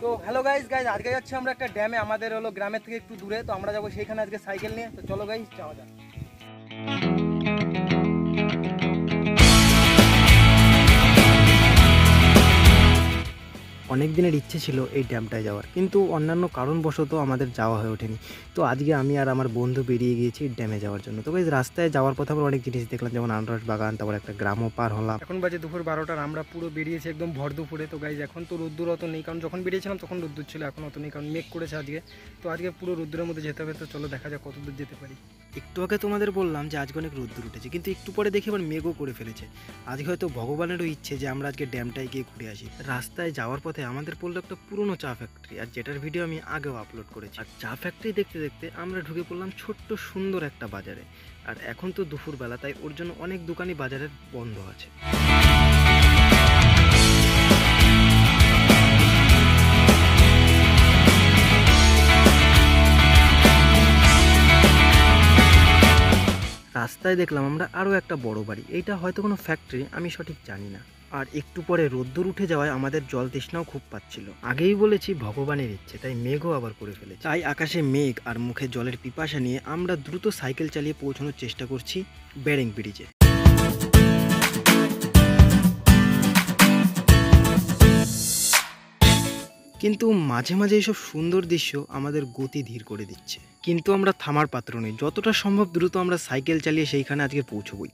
তো hello guys আজকে যাচ্ছি আমরা একটা ড্যামে, আমাদের হলো গ্রামের থেকে একটু দূরে। তো আমরা যাবো সেইখানে আজকে সাইকেল নিয়ে। তো চলো গাইজ যাওয়া যাক। অনেক দিনের ইচ্ছে ছিল এই ড্যামটায় যাওয়ার, কিন্তু অন্যান্য কারণবশত আমাদের যাওয়া হয়ে ওঠেনি। তো আজকে আমি আর আমার বন্ধু বেরিয়ে গিয়েছি ড্যামে যাওয়ার জন্য। তো গাইজ রাস্তায় যাওয়ার পথে আমরা অনেক জিনিস দেখলাম, যেমন আনারস বাগান, তারপর একটা গ্রামও পার হলাম। এখন বাজে দুপুর 12টার, আমরা পুরো বেরিয়েছি একদম ভর দুপুরে। তো গাইজ এখন তো রোদ্দুর অত নেই, কারণ যখন বেরিয়েছিলাম তখন রোদ্দুর ছিল, এখন অত নেই কারণ মেঘ করেছে আজকে। তো আজকে পুরো রোদ্দুরের মধ্যে যেতে হবে। তো চলো দেখা যাক কত দূর যেতে পারি। একটু আগে তোমাদের বললাম যে আজকে অনেক রোদ্দুর উঠেছে, কিন্তু একটু পরে দেখি আবার মেঘও করে ফেলেছে। আজকে হয়তো ভগবানেরও ইচ্ছে যে আমরা আজকে ড্যামটায় গিয়ে ঘুরে আসি। রাস্তায় যাওয়ার পথে আমাদের পড়লো একটা পুরনো চা ফ্যাক্টরি, আর যেটার ভিডিও আমি আগেও আপলোড করেছি। আর চা ফ্যাক্টরি দেখতে দেখতে আমরা ঢুকে পড়লাম ছোট্ট সুন্দর একটা বাজারে। আর এখন তো দুপুরবেলা, তাই ওর জন্য অনেক দোকানই বাজারের বন্ধ আছে। রাস্তায় দেখলাম আমরা আরও একটা বড় বাড়ি। এইটা হয়তো কোনো ফ্যাক্টরি, আমি সঠিক জানি না। আর একটু পরে রোদ্দুর উঠে যাওয়ায় আমাদের জল তৃষ্ণাও খুব পাচ্ছিল। আগেই বলেছি ভগবানের ইচ্ছে, তাই মেঘও আবার করে ফেলেছে। তাই আকাশে মেঘ আর মুখে জলের পিপাসা নিয়ে আমরা দ্রুত সাইকেল চালিয়ে পৌঁছানোর চেষ্টা করছি বেরিং ব্রিজে। কিন্তু মাঝে মাঝে এইসব সুন্দর দৃশ্য আমাদের গতি ধীর করে দিচ্ছে, কিন্তু আমরা থামার পাত্র নই। যতটা সম্ভব দ্রুত আমরা সাইকেল চালিয়ে সেইখানে আজকে পৌঁছবই।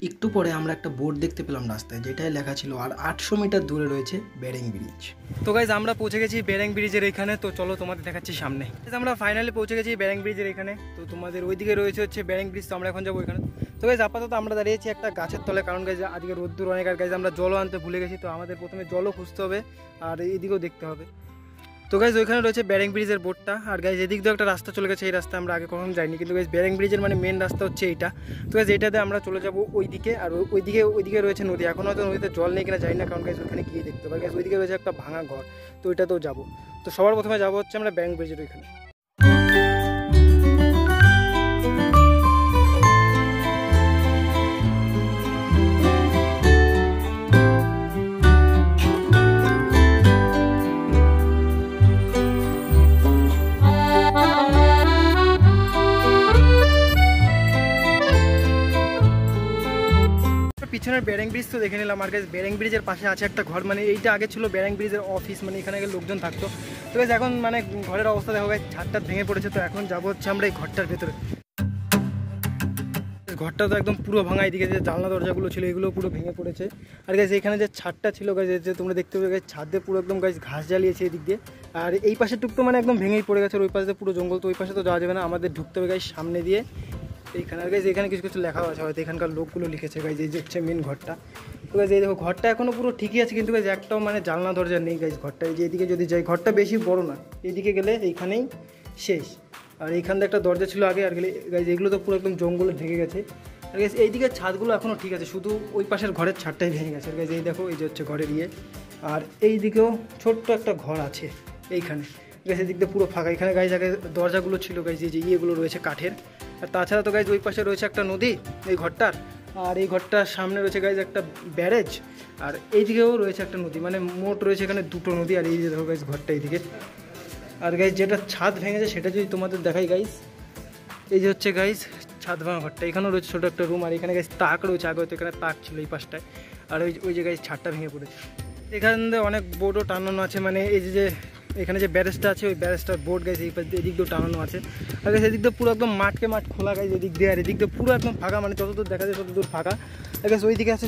একটু পরে আমরা একটা বোর্ড দেখতে পেলাম রাস্তায়, যেটায় লেখা ছিল আর 800 মিটার দূরে রয়েছে বেরিং ব্রিজ। তো গাইজ আমরা পৌঁছে গেছি বেরিং ব্রিজের এখানে। তো চলো তোমাদের দেখাচ্ছি সামনে। আমরা ফাইনালি পৌঁছে গেছি বেরিং ব্রিজের এখানে। তো তোমাদের ওইদিকে রয়েছে হচ্ছে বেরিং ব্রিজ, তো আমরা এখন যাবো ওইখানে। তো গাইজ আপাতত আমরা দাঁড়িয়েছি একটা গাছের তলে, কারণ গাইজ আজকে রোদ্দুর অনেক। আর গাইজ আমরা জলও আনতে ভুলে গেছি, তো আমাদের প্রথমে জলও খুঁজতে হবে আর এইদিকেও দেখতে হবে। তো গাইজ ওইখানে রয়েছে বেরিং ব্রিজের বোর্ডটা। আর গাইজ এদিক দিয়ে একটা রাস্তা চলে গেছে, এই রাস্তা আমরা আগে কখনো যাইনি, কিন্তু গাইজ বেরিং ব্রিজের মানে মেন রাস্তা হচ্ছে এইটা। তো গাইজ এইটাতে আমরা চলে যাবো ওইদিকে। আর ওইদিকে রয়েছে নদী। এখন হয়তো নদীতে জল নেই কিনা জানি না, কারণ গাইজ ওইখানে গিয়ে দেখতে পাই। গাইজ ওইদিকে রয়েছে একটা ভাঙা ঘর, তো ওইটাতেও যাবো। তো সবার প্রথমে যাবো হচ্ছে আমরা বেরিং ব্রিজের ওইখানে। পিছনের বেরিং ব্রিজ তো দেখে নিলাম। আর গাইজ বেরিং ব্রিজের পাশে আছে একটা ঘর, মানে এইটা আগে ছিল বেরিং ব্রিজের অফিস, মানে এখানে আগে লোকজন থাকতো। তো গাইজ এখন মানে ঘরের অবস্থা দেখো গাইজ, ছাদটা ভেঙে পড়েছে। তো এখন যাবো হচ্ছে আমরা এই ঘরটার ভেতরে। ঘরটা তো একদম পুরো ভাঙা, এদিকে যে জানলা দরজাগুলো ছিল এগুলো পুরো ভেঙে পড়েছে। আর গাইজ এখানে যে ছাদটা ছিল গাইজ, যে তোমরা দেখতে পাবে গাইজ, ছাদে পুরো একদম গাইজ ঘাস জ্বালিয়েছে এদিক দিয়ে। আর এই পাশে টুক তো মানে একদম ভেঙেই পড়ে গেছে। ওই পাশে পুরো জঙ্গল, তো ওই পাশে তো যাওয়া যাবে না, আমাদের ঢুকতে হবে গাইজ সামনে দিয়ে এইখানে। আর গাইজ এখানে কিছু কিছু লেখা আছে, হয়তো এখানকার লোকগুলো লিখেছে গাইজ। এই যে হচ্ছে মেন ঘরটা। তো গাইজ এই দেখো ঘরটা এখনো পুরো ঠিকই আছে, কিন্তু গাইজ একটাও মানে জানলা দরজা নেই গাইজ ঘরটা। এই যে এদিকে যদি যাই, ঘরটা বেশি বড় না, এইদিকে গেলে এইখানেই শেষ। আর এইখানে একটা দরজা ছিল আগে। আর গেলে গাইজ এগুলো তো পুরো একদম জঙ্গলে ঢেকে গেছে। আর গাইজ এইদিকে ছাদগুলো এখনও ঠিক আছে, শুধু ওই পাশের ঘরের ছাদটাই ভেঙে গেছে। আর গাইজ এই দেখো, এই যে হচ্ছে ঘরের ইয়ে। আর এই দিকেও ছোট্ট একটা ঘর আছে এইখানে। গাইজ এদিক দিয়ে পুরো ফাঁকা। এখানে গাইজ আগে দরজাগুলো ছিল গাইজ, এই যে ইয়েগুলো রয়েছে কাঠের। আর তাছাড়া তো গাইজ ওই পাশে রয়েছে একটা নদী এই ঘরটার। আর এই ঘরটার সামনে রয়েছে গাইজ একটা ব্যারেজ। আর এইদিকেও রয়েছে একটা নদী, মানে মোট রয়েছে এখানে দুটো নদী। আর এই যে দেখো গাইজ ঘরটা এইদিকে। আর গাইজ যেটা ছাদ ভেঙেছে সেটা যদি তোমাদের দেখাই গাইজ, এই যে হচ্ছে গাইজ ছাদ ভাঙা ঘরটা। এখানেও রয়েছে ছোটো একটা রুম। আর এখানে গাইজ তাক রয়েছে, আগে হয়তো এখানে তাক ছিল এই পাশটায়। আর ওই যে গাইজ ছাদটা ভেঙে পড়েছে। এখান থেকে অনেক বোর্ডও টানানো আছে, মানে এই যে এখানে যে ব্যারেজটা আছে ওই ব্যারেজটার বোর্ড গাইজ এই পাশ দিয়ে এদিক দিয়েও টানানো আছে। আর গাইজ এদিক দিয়ে পুরো একদম মাঠকে মাঠ খোলা গাইজ এদিক দিয়ে। আর এদিক দিয়ে পুরো একদম ফাঁকা, মানে যতদূর দেখা যায় ততদূর ফাঁকা। আর গাইজ ওইদিকে আছে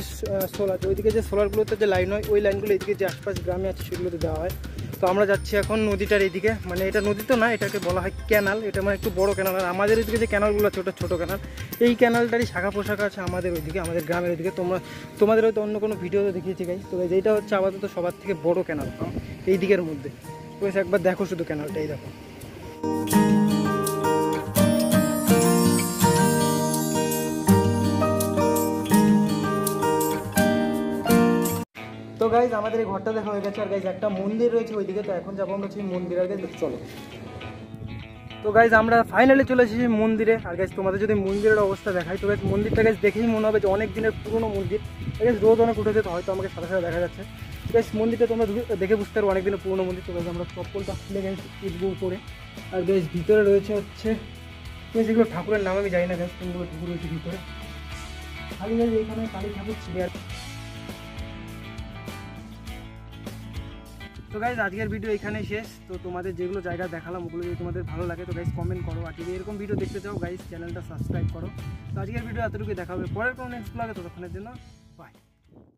সোলার, ওইদিকে যে সোলারগুলোতে যে লাইন হয় ওই লাইনগুলো এদিকে যে আশপাশ গ্রামে আছে সেগুলোতে দেওয়া হয়। তো আমরা যাচ্ছি এখন নদীটার এইদিকে, মানে এটা নদী তো না, এটাকে বলা হয় ক্যানাল। এটা মানে একটু বড় ক্যানাল। আর আমাদের ওইদিকে যে ক্যানালগুলো আছে ওটা ছোটো ক্যানাল। এই ক্যানালটারই শাখা পোশাখা আছে আমাদের ওইদিকে, আমাদের গ্রামের ওইদিকে। তোমাদের হয়তো অন্য কোনো ভিডিওতে দেখিয়েছি গাইজ। তো গাইজ এইটা হচ্ছে আপাতত সবার থেকে বড় ক্যানাল এই দিকের মধ্যে। তো একবার দেখো শুধু ক্যানালটা, এই দেখো। তো গাইজ আমাদের এই ঘরটা দেখা হয়ে গেছে। আর গাইজ একটা মন্দির রয়েছে ওইদিকে, তো এখন যাবো আমরা সেই মন্দির। আর গাইজ চলো। তো গাইজ আমরা ফাইনালি চলে এসেছি মন্দিরে। আর গাইজ তোমাদের যদি মন্দিরের অবস্থা দেখাই, তো গাইজ মন্দিরটা গাইজ দেখেই মনে হবে যে অনেক দিনের পুরনো মন্দির। গাইজ রোদ অনেক উঠেছে, তো হয়তো আমাকে সাথে সাথে দেখা যাচ্ছে। গাইজ মন্দিরটা তোমরা দেখে বুঝতে পারো অনেক দিনের পুরনো মন্দির। তো গাইজ আমরা চপ্পলটা খুলে গাইজ উঠবো উপরে। আর গাইজ ভিতরে রয়েছে হচ্ছে যেগুলো ঠাকুরের নাম আমি জানি না গাইজ, কোনগুলো ঠাকুর রয়েছে ভিতরে। খালি গাইজ এখানে কালী ঠাকুর ছিল। তো গাইজ আজকের ভিডিও এখানেই শেষ। তো তোমাদের যেগুলো জায়গা দেখালাম ওগুলো যদি তোমাদের ভালো লাগে তো গাইজ কমেন্ট করো। আর যদি এরকম ভিডিও দেখতে চাও গাইজ চ্যানেলটা সাবস্ক্রাইব করো। তো আজকের ভিডিও এতটুকুই, দেখা হবে পরের কোনো নেক্সট ব্লগে। ততক্ষণের জন্য বাই।